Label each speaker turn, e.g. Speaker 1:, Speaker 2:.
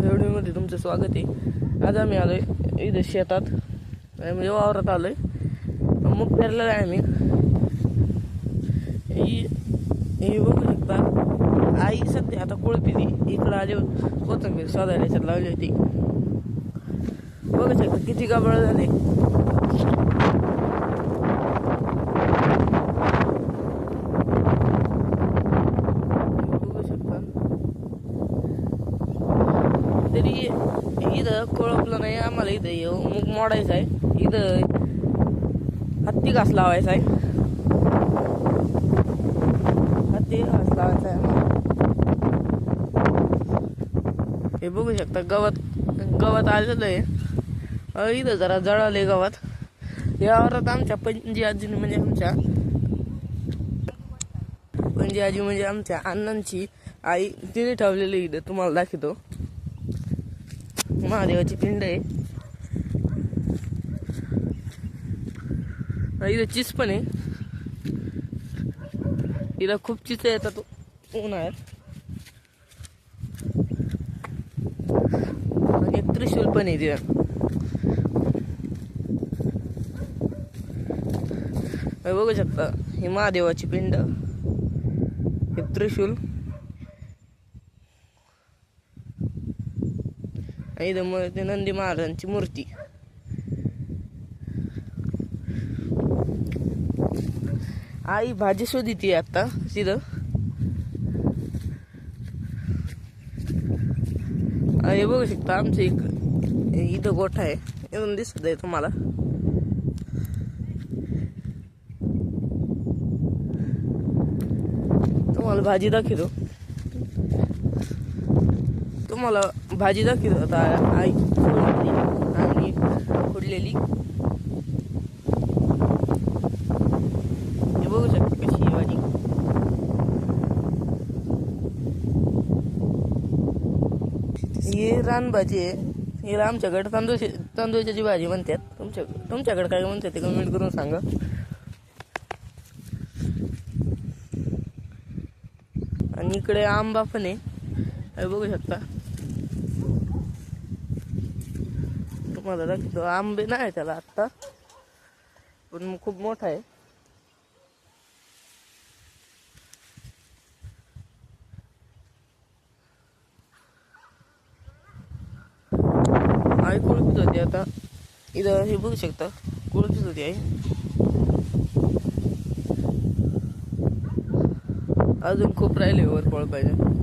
Speaker 1: व्हिडिओमध्ये तुमचं स्वागत आहे। आज आम्ही आलोय इथं शेतात, म्हणजे वावरात आलोय। मग पेरलेलं आहे आम्ही। ही बघू शकता, आई सध्या आता कोळपीली इकडं आली कोथिंबीर शोधायला याच्यात लावली होती। बघू शकता किती गाबळ झाले। तरी इथं कोळपलं नाही आम्हाला, इथं मूग मोडायचं आहे, इथं हत्ती घास लावायचा आहे, हत्ती घास लावायचा आहे आम्हाला। हे बघू शकता गवत आलेलं आहे, इथं जरा जळाले गवत। यावरात आमच्या पणजी आजीने म्हणजे आमच्या अण्णांची आई तिने ठेवलेली इथं, तुम्हाला दाखवतो। महादेवाची पिंड आहे, इथं चिस पण आहे। इथं खूप चिस येतात उन्हाळ्यात, आणि एक त्रिशूल पण आहे तिथं। बघू शकता ही महादेवाची पिंड, हे त्रिशूल, इथं ते नंदी महाराजांची मूर्ती। आई भाजी शोधती आता तिथं। हे बघू शकता आमचं इथं गोठा आहे, इथून दिसत आहे तुम्हाला। भाजी दाखवतो आता आई आणि फोडलेली। हे बघू शकता कशी ही भाजी। ही रानभाजी आहे, हिला आमच्याकडे तांदूळची भाजी म्हणतात। तुमच्याकडे काय म्हणतात ते कमेंट करून सांगा। आणि इकडे आंबा पण आहे, हे बघू शकता। तुम्हाला दाखवतो, आंबे नाही त्याला आत्ता, पण खूप मोठा आहे। आई कोळपीत होती आता इथं, हे बघू शकता कोळपीत होती आई। अजून खूप राहिले वर कोळपायचं।